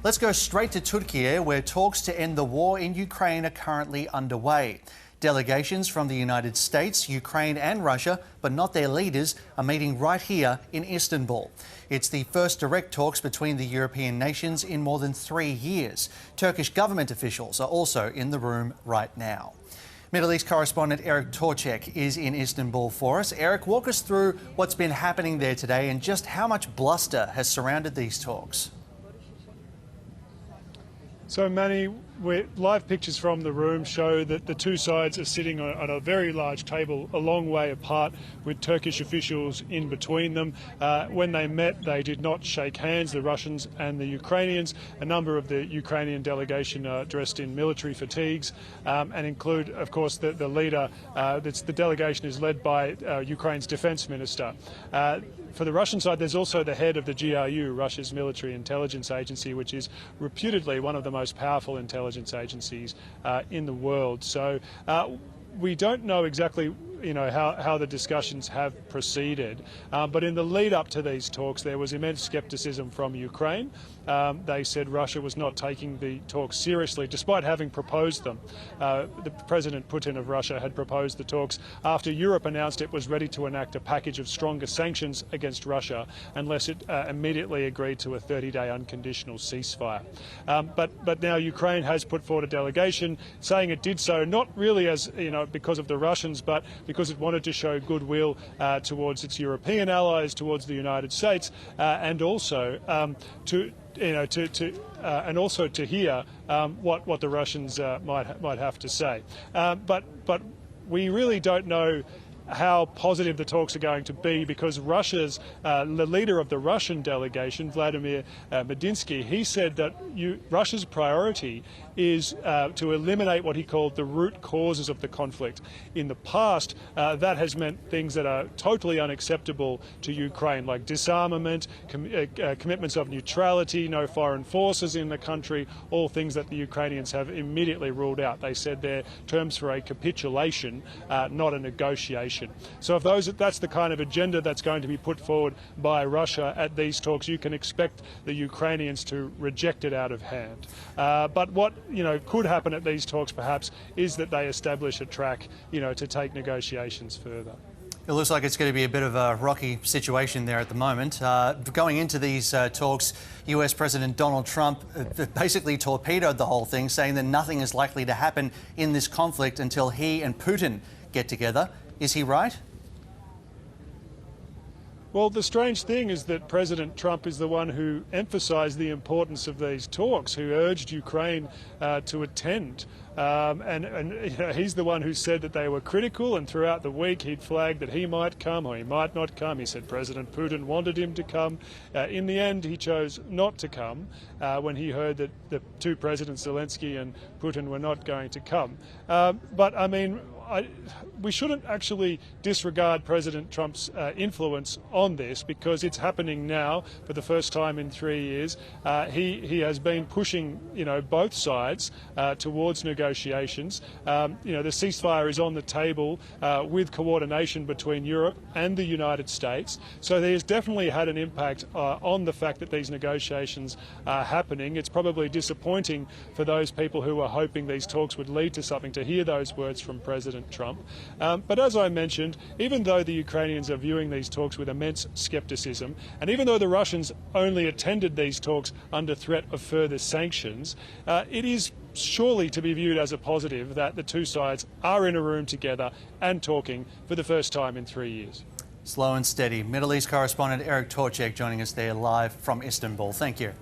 Let's go straight to Turkey, where talks to end the war in Ukraine are currently underway. Delegations from the United States, Ukraine and Russia, but not their leaders, are meeting right here in Istanbul. It's the first direct talks between the European nations in more than 3 years. Turkish government officials are also in the room right now. Middle East correspondent Eric Tlozek is in Istanbul for us. Eric, walk us through what's been happening there today and just how much bluster has surrounded these talks. So, Manny, live pictures from the room show that the two sides are sitting on a very large table a long way apart with Turkish officials in between them. When they met, they did not shake hands, the Russians and the Ukrainians. A number of the Ukrainian delegation are dressed in military fatigues and include, of course, the leader. The delegation is led by Ukraine's defense minister. For the Russian side, there's also the head of the GRU, Russia's military intelligence agency, which is reputedly one of the most powerful intelligence agencies in the world. So we don't know exactly how the discussions have proceeded. But in the lead up to these talks, there was immense scepticism from Ukraine. They said Russia was not taking the talks seriously, despite having proposed them. The President Putin of Russia had proposed the talks after Europe announced it was ready to enact a package of stronger sanctions against Russia unless it immediately agreed to a 30-day unconditional ceasefire. But now Ukraine has put forward a delegation saying it did so not really as because of the Russians, but because it wanted to show goodwill towards its European allies, towards the United States, and also to hear what the Russians might have to say. But we really don't know how positive the talks are going to be, because the leader of the Russian delegation, Vladimir he said that Russia's priority is to eliminate what he called the root causes of the conflict. In the past, that has meant things that are totally unacceptable to Ukraine, like disarmament, commitments of neutrality, no foreign forces in the country, all things that the Ukrainians have immediately ruled out. They said they're terms for a capitulation, not a negotiation. So if that's the kind of agenda that's going to be put forward by Russia at these talks, you can expect the Ukrainians to reject it out of hand. But what could happen at these talks, perhaps, is that they establish a track, to take negotiations further. It looks like it's going to be a bit of a rocky situation there at the moment. Going into these talks, US President Donald Trump basically torpedoed the whole thing, saying that nothing is likely to happen in this conflict until he and Putin get together. Is he right? Well, the strange thing is that President Trump is the one who emphasised the importance of these talks, who urged Ukraine to attend. He's the one who said that they were critical, and throughout the week he'd flagged that he might come or he might not come. He said President Putin wanted him to come. In the end, he chose not to come when he heard that the two presidents, Zelensky and Putin, were not going to come. But I mean, we shouldn't actually disregard President Trump's influence on this, because it's happening now for the first time in 3 years. He has been pushing, both sides towards negotiations. The ceasefire is on the table with coordination between Europe and the United States. So there's definitely had an impact on the fact that these negotiations are happening. It's probably disappointing for those people who were hoping these talks would lead to something to hear those words from President Trump. But as I mentioned, even though the Ukrainians are viewing these talks with immense scepticism, and even though the Russians only attended these talks under threat of further sanctions, it is surely to be viewed as a positive that the two sides are in a room together and talking for the first time in 3 years. Slow and steady. Middle East correspondent Eric Tlozek joining us there live from Istanbul. Thank you.